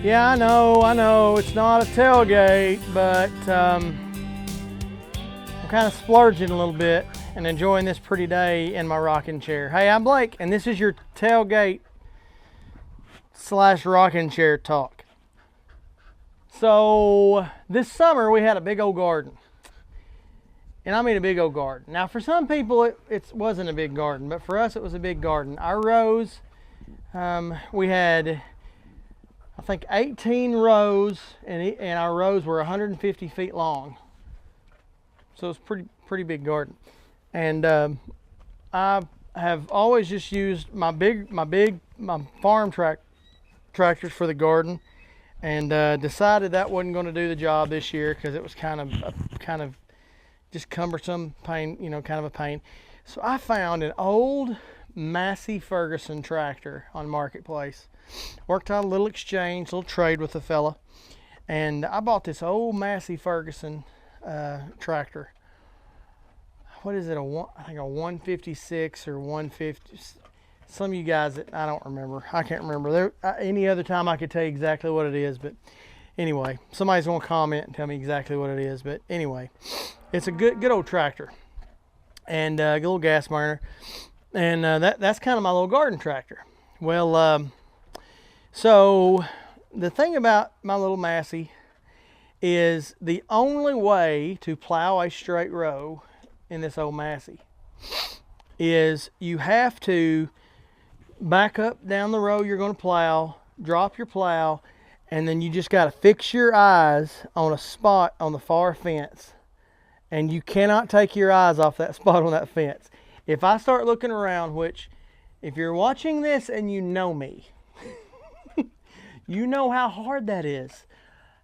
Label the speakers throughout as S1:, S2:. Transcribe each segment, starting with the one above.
S1: Yeah, I know, it's not a tailgate, but I'm kind of splurging a little bit and enjoying this pretty day in my rocking chair. Hey, I'm Blake, and this is your tailgate / rocking chair talk. So, this summer we had a big old garden. And I mean a big old garden. Now, for some people it wasn't a big garden, but for us it was a big garden. Our rows, we had, I think, 18 rows, and our rows were 150 feet long. So it's pretty big garden. And I have always just used my farm tractors for the garden, and decided that wasn't going to do the job this year because it was kind of just cumbersome, kind of a pain. So I found an old Massey Ferguson tractor on Marketplace. Worked out a little exchange, little trade with a fella, and I bought this old Massey Ferguson tractor. What is it? I think a 156 or 150. Some of you guys, I don't remember. I can't remember. Any other time I could tell you exactly what it is, but anyway, somebody's gonna comment and tell me exactly what it is. But anyway, it's a good old tractor, and a little gas burner, and that's kind of my little garden tractor. Well, so the thing about my little Massey is the only way to plow a straight row in this old Massey is you have to back up down the row you're going to plow, drop your plow, and then you just got to fix your eyes on a spot on the far fence. And you cannot take your eyes off that spot on that fence. If I start looking around, which if you're watching this and you know me, you know how hard that is,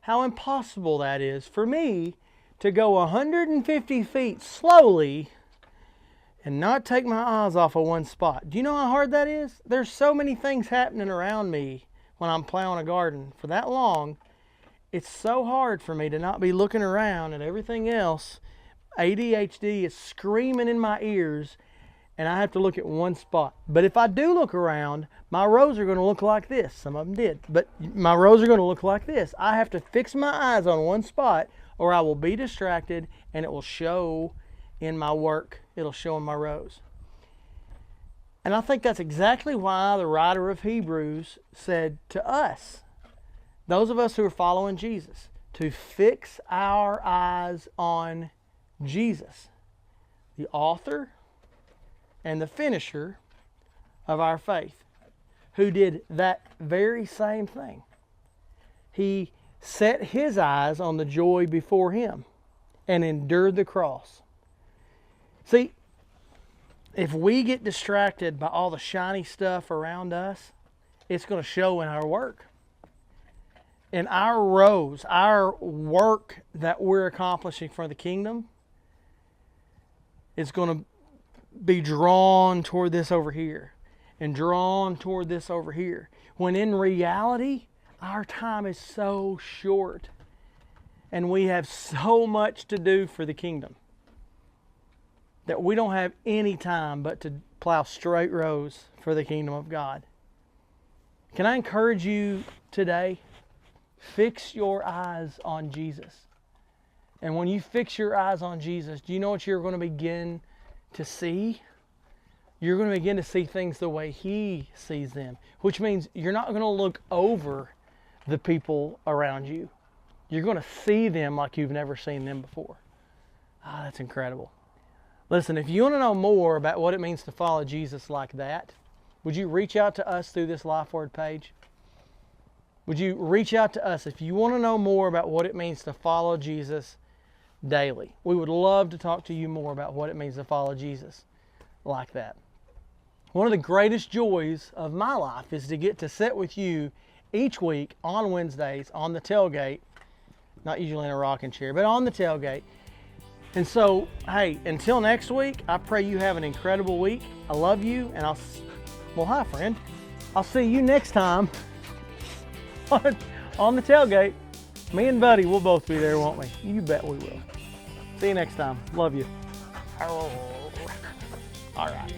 S1: how impossible that is for me to go 150 feet slowly and not take my eyes off of one spot. Do you know how hard that is? There's so many things happening around me when I'm plowing a garden for that long. It's so hard for me to not be looking around at everything else. ADHD is screaming in my ears, and I have to look at one spot. But if I do look around, my rows are going to look like this. Some of them did, but my rows are going to look like this. I have to fix my eyes on one spot, or I will be distracted, and it will show in my work. It'll show in my rows. And I think that's exactly why the writer of Hebrews said to us, those of us who are following Jesus, to fix our eyes on Jesus, the author and the finisher of our faith, who did that very same thing. He set his eyes on the joy before him and endured the cross. See, if we get distracted by all the shiny stuff around us, it's going to show in our work. In our rows, our work that we're accomplishing for the kingdom is going to be drawn toward this over here and drawn toward this over here. When in reality, our time is so short and we have so much to do for the kingdom that we don't have any time but to plow straight rows for the kingdom of God. Can I encourage you today? Fix your eyes on Jesus. And when you fix your eyes on Jesus, do you know what you're going to begin to see? You're going to begin to see things the way He sees them, which means you're not going to look over the people around you. You're going to see them like you've never seen them before. Ah, that's incredible. Listen, if you want to know more about what it means to follow Jesus like that, would you reach out to us through this LifeWord page? Would you reach out to us if you want to know more about what it means to follow Jesus daily? We would love to talk to you more about what it means to follow Jesus like that. One of the greatest joys of my life is to get to sit with you each week on Wednesdays on the tailgate, not usually in a rocking chair, but on the tailgate. And so, hey, until next week, I pray you have an incredible week. I love you, and hi, friend. I'll see you next time on the tailgate. Me and Buddy, we'll both be there, won't we? You bet we will. See you next time. Love you. All right.